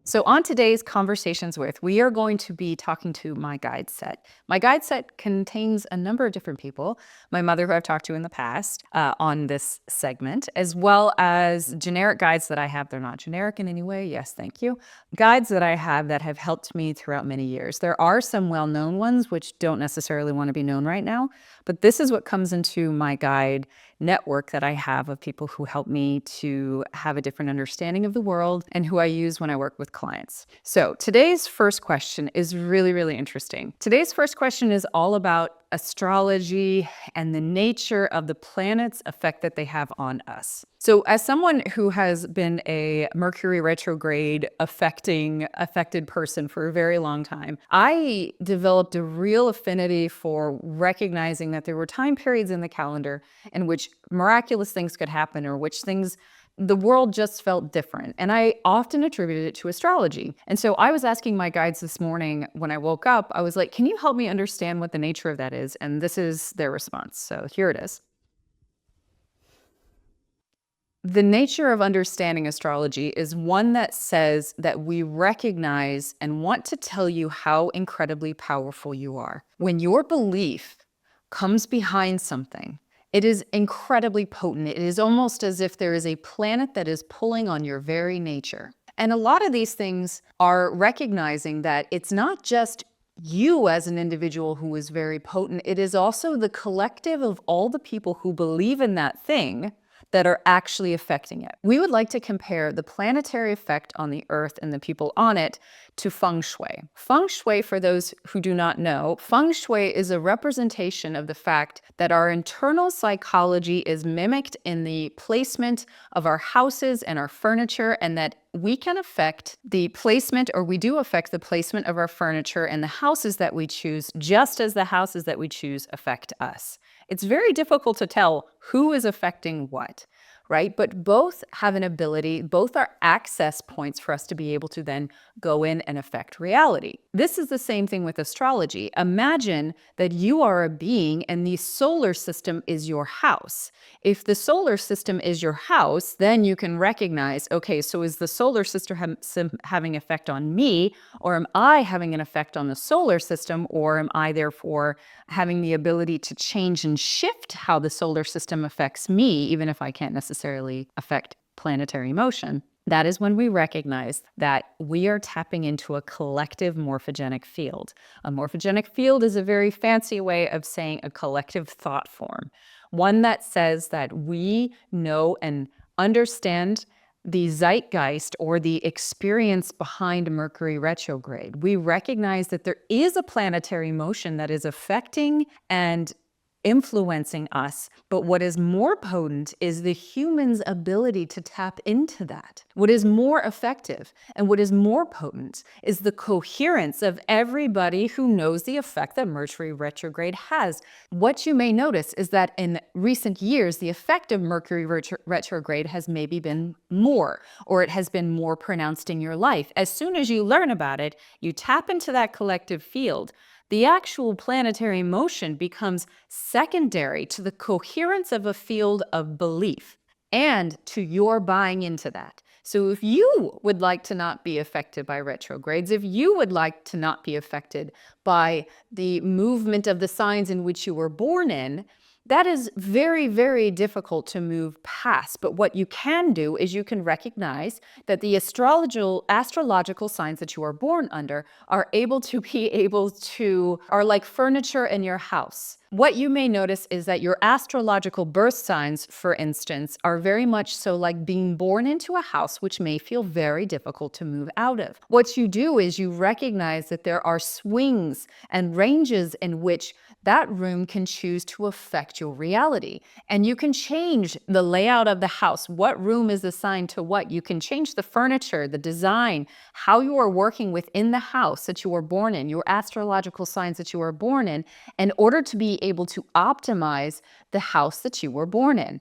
So on today's Conversations With, we are going to be talking to my guide set. My guide set contains a number of different people. My mother, who I've talked to in the past on this segment, as well as generic guides that I have. They're not generic in any way. Yes, thank you. Guides that I have that have helped me throughout many years. There are some well-known ones which don't necessarily want to be known right now, but this is what comes into my guide network that I have of people who help me to have a different understanding of the world and who I use when I work with clients. So today's first question is really, really interesting. Today's first question is all about astrology and the nature of the planets' effect that they have on us. So as someone who has been a Mercury retrograde affected person for a very long time, I developed a real affinity for recognizing that there were time periods in the calendar in which miraculous things could happen, or which things the world just felt different. And I often attributed it to astrology. And so I was asking my guides this morning when I woke up, I was like, can you help me understand what the nature of that is? And this is their response. So here it is. The nature of understanding astrology is one that says that we recognize and want to tell you how incredibly powerful you are. When your belief comes behind something, it is incredibly potent. It is almost as if there is a planet that is pulling on your very nature. And a lot of these things are recognizing that it's not just you as an individual who is very potent, it is also the collective of all the people who believe in that thing that are actually affecting it. We would like to compare the planetary effect on the Earth and the people on it to feng shui. Feng shui, for those who do not know, feng shui is a representation of the fact that our internal psychology is mimicked in the placement of our houses and our furniture, and that we can affect the placement, or we do affect the placement of our furniture and the houses that we choose, just as the houses that we choose affect us. It's very difficult to tell who is affecting what, right? But both have an ability, both are access points for us to be able to then go in and affect reality. This is the same thing with astrology. Imagine that you are a being and the solar system is your house. If the solar system is your house, then you can recognize, okay, so is the solar system having effect on me, or am I having an effect on the solar system, or am I therefore having the ability to change and shift how the solar system affects me, even if I can't necessarily affect planetary motion? That is when we recognize that we are tapping into a collective morphogenic field. A morphogenic field is a very fancy way of saying a collective thought form, one that says that we know and understand the zeitgeist, or the experience behind Mercury retrograde. We recognize that there is a planetary motion that is affecting and influencing us, but what is more potent is the human's ability to tap into that. What is more effective and what is more potent is the coherence of everybody who knows the effect that Mercury retrograde has. What you may notice is that in recent years, the effect of Mercury retrograde has maybe been more, or it has been more pronounced in your life. As soon as you learn about it, you tap into that collective field. The actual planetary motion becomes secondary to the coherence of a field of belief and to your buying into that. So if you would like to not be affected by retrogrades, if you would like to not be affected by the movement of the signs in which you were born in, that is very, very difficult to move past. But what you can do is you can recognize that the astrological signs that you are born under are like furniture in your house. What you may notice is that your astrological birth signs, for instance, are very much so like being born into a house, which may feel very difficult to move out of. What you do is you recognize that there are swings and ranges in which that room can choose to affect your reality. And you can change the layout of the house. What room is assigned to what? You can change the furniture, the design, how you are working within the house that you were born in, your astrological signs that you were born in order to be able to optimize the house that you were born in.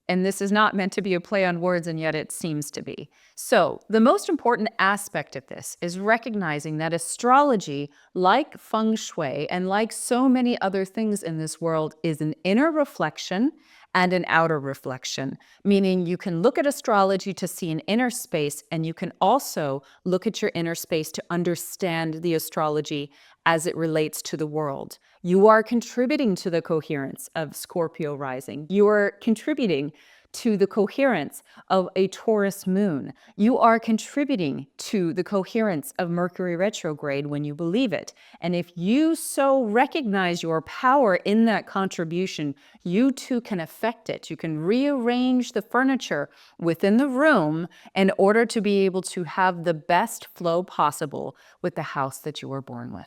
And this is not meant to be a play on words, and yet it seems to be. So the most important aspect of this is recognizing that astrology, like feng shui and like so many other things in this world, is an inner reflection and an outer reflection, meaning you can look at astrology to see an inner space, and you can also look at your inner space to understand the astrology as it relates to the world. You are contributing to the coherence of Scorpio rising. You are contributing to the coherence of a Taurus moon. You are contributing to the coherence of Mercury retrograde when you believe it. And if you so recognize your power in that contribution, you too can affect it. You can rearrange the furniture within the room in order to be able to have the best flow possible with the house that you were born with.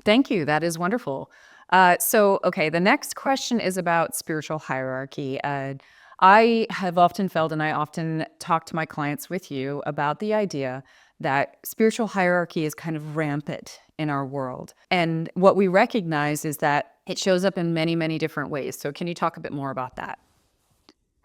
Thank you. That is wonderful. Okay, the next question is about spiritual hierarchy. I have often felt, and I often talk to my clients with you about the idea that spiritual hierarchy is kind of rampant in our world. And what we recognize is that it shows up in many, many different ways. So, can you talk a bit more about that?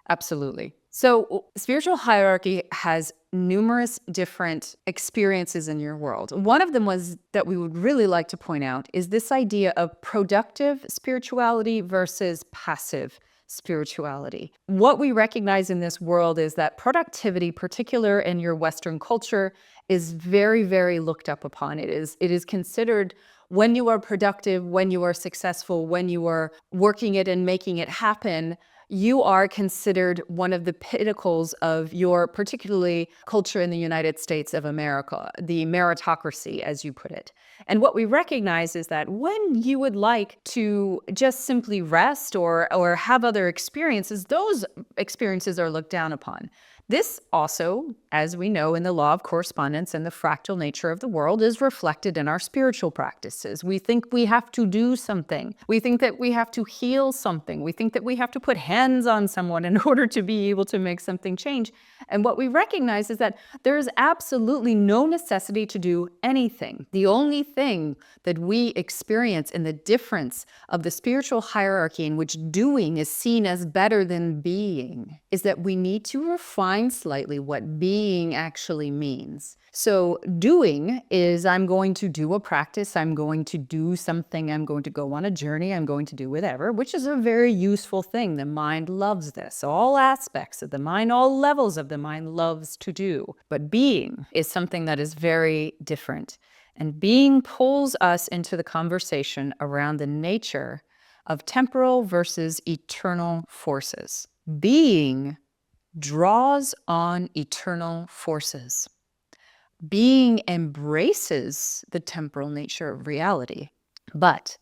Absolutely. So, spiritual hierarchy has numerous different experiences in your world. One of them was that we would really like to point out is this idea of productive spirituality versus passive spirituality. What we recognize in this world is that productivity, particular in your Western culture, is very, very looked up upon. It is considered when you are productive, when you are successful, when you are working it and making it happen, you are considered one of the pinnacles of your particularly culture in the United States of America, the meritocracy, as you put it. And what we recognize is that when you would like to just simply rest or have other experiences, those experiences are looked down upon. This also, as we know in the law of correspondence and the fractal nature of the world, is reflected in our spiritual practices. We think we have to do something. We think that we have to heal something. We think that we have to put hands on someone in order to be able to make something change. And what we recognize is that there is absolutely no necessity to do anything. The only thing that we experience in the difference of the spiritual hierarchy in which doing is seen as better than being is that we need to refine slightly what being actually means. So doing is I'm going to do a practice, I'm going to do something, I'm going to go on a journey, I'm going to do whatever, which is a very useful thing. The mind loves this. All aspects of the mind, all levels of the mind loves to do. But being is something that is very different. And being pulls us into the conversation around the nature of temporal versus eternal forces. Being draws on eternal forces. Being embraces the temporal nature of reality, but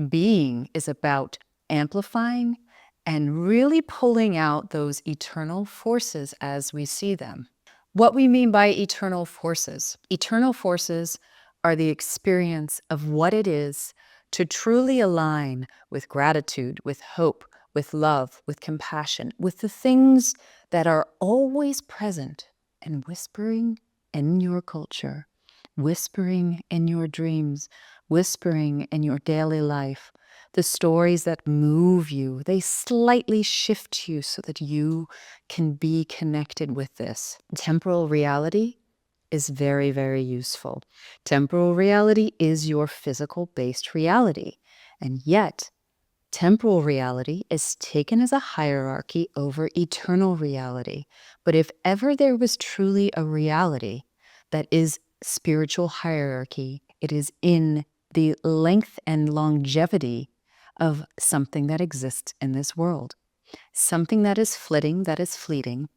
being is about amplifying and really pulling out those eternal forces as we see them. What we mean by eternal forces are the experience of what it is to truly align with gratitude, with hope, with love, with compassion, with the things that are always present and whispering in your culture, whispering in your dreams, whispering in your daily life. The stories that move you, they slightly shift you so that you can be connected with this. Temporal reality is very, very useful. Temporal reality is your physical-based reality. And yet, temporal reality is taken as a hierarchy over eternal reality. But if ever there was truly a reality that is spiritual hierarchy, it is in the length and longevity of something that exists in this world. Something that is flitting, that is fleeting.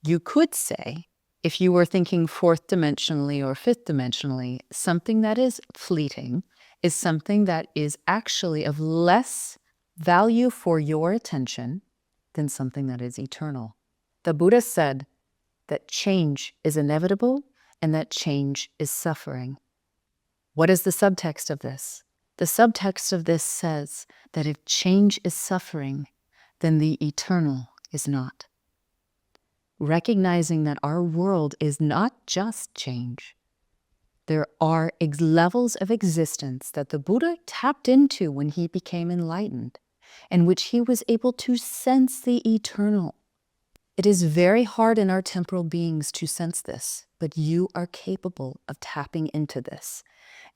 You could say, if you were thinking fourth dimensionally or fifth dimensionally, something that is fleeting is something that is actually of less value for your attention than something that is eternal. The Buddha said that change is inevitable and that change is suffering. What is the subtext of this? The subtext of this says that if change is suffering, then the eternal is not. Recognizing that our world is not just change. There are levels of existence that the Buddha tapped into when he became enlightened, in which he was able to sense the eternal. It is very hard in our temporal beings to sense this but you are capable of tapping into this.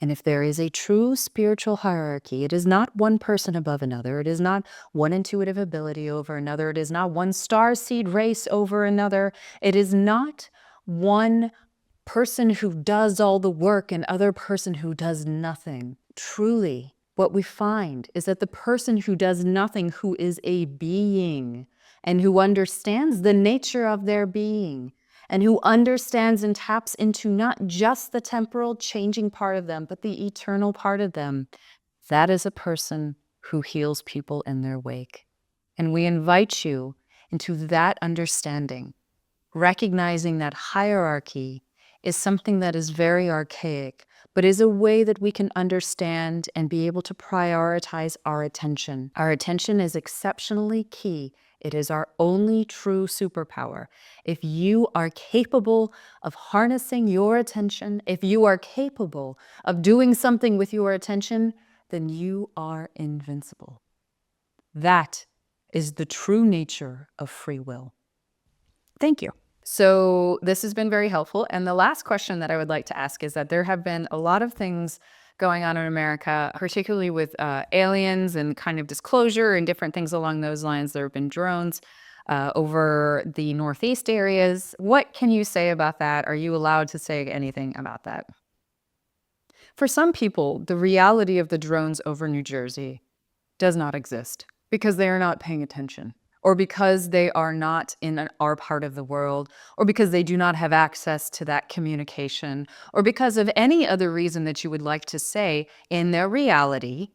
And if there is a true spiritual hierarchy, it is not one person above another. It is not one intuitive ability over another. It is not one star seed race over another. It is not one person who does all the work and other person who does nothing. Truly, what we find is that the person who does nothing, who is a being and who understands the nature of their being, and who understands and taps into not just the temporal changing part of them, but the eternal part of them, that is a person who heals people in their wake. And we invite you into that understanding, recognizing that hierarchy is something that is very archaic, but is a way that we can understand and be able to prioritize our attention. Our attention is exceptionally key. It is our only true superpower. If you are capable of harnessing your attention, if you are capable of doing something with your attention, then you are invincible. That is the true nature of free will. Thank you. So this has been very helpful. And the last question that I would like to ask is that there have been a lot of things going on in America, particularly with aliens and kind of disclosure and different things along those lines. There have been drones over the Northeast areas. What can you say about that? Are you allowed to say anything about that? For some people, the reality of the drones over New Jersey does not exist because they are not paying attention, or because they are not in our part of the world, or because they do not have access to that communication, or because of any other reason that you would like to say. In their reality,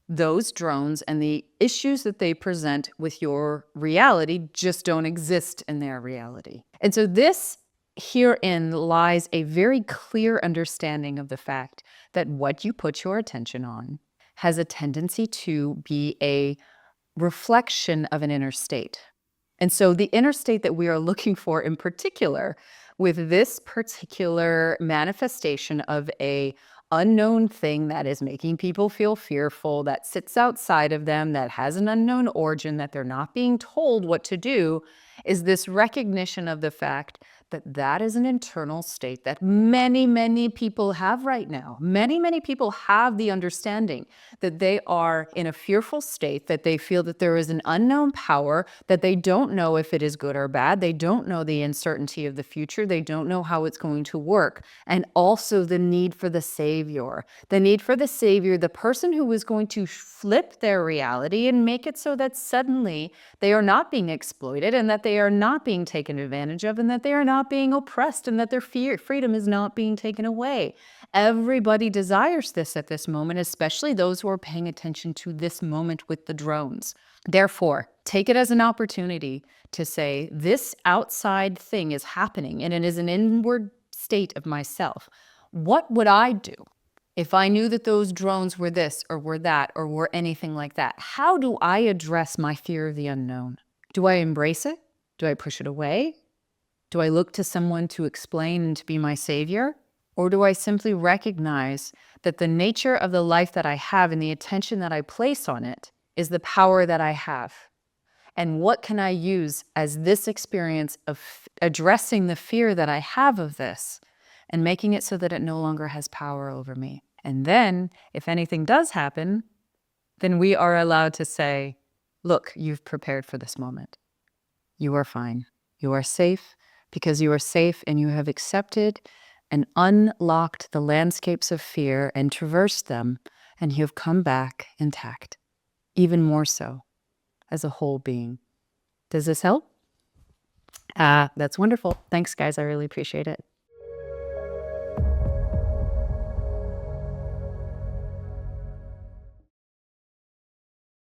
those drones and the issues that they present with your reality just don't exist in their reality. And so this herein lies a very clear understanding of the fact that what you put your attention on has a tendency to be a reflection of an inner state. And so the inner state that we are looking for in particular with this particular manifestation of a unknown thing that is making people feel fearful, that sits outside of them, that has an unknown origin, that they're not being told what to do, is this recognition of the fact that that is an internal state that many, many people have right now. Many, many people have the understanding that they are in a fearful state, that they feel that there is an unknown power, that they don't know if it is good or bad. They don't know the uncertainty of the future. They don't know how it's going to work. And also the need for the savior, the person who is going to flip their reality and make it so that suddenly they are not being exploited, and that they are not being taken advantage of, and that they are not being oppressed, and that their freedom is not being taken away. Everybody desires this at this moment, especially those who are paying attention to this moment with the drones. Therefore, take it as an opportunity to say, this outside thing is happening, and it is an inward state of myself. What would I do if I knew that those drones were this or were that or were anything like that? How do I address my fear of the unknown? Do I embrace it? Do I push it away? Do I look to someone to explain and to be my savior? Or do I simply recognize that the nature of the life that I have and the attention that I place on it is the power that I have? And what can I use as this experience of addressing the fear that I have of this and making it so that it no longer has power over me? And then, if anything does happen, then we are allowed to say, look, you've prepared for this moment. You are fine. You are safe because you are safe, and you have accepted and unlocked the landscapes of fear and traversed them, and you have come back intact, even more so as a whole being. Does this help? That's wonderful. Thanks, guys. I really appreciate it.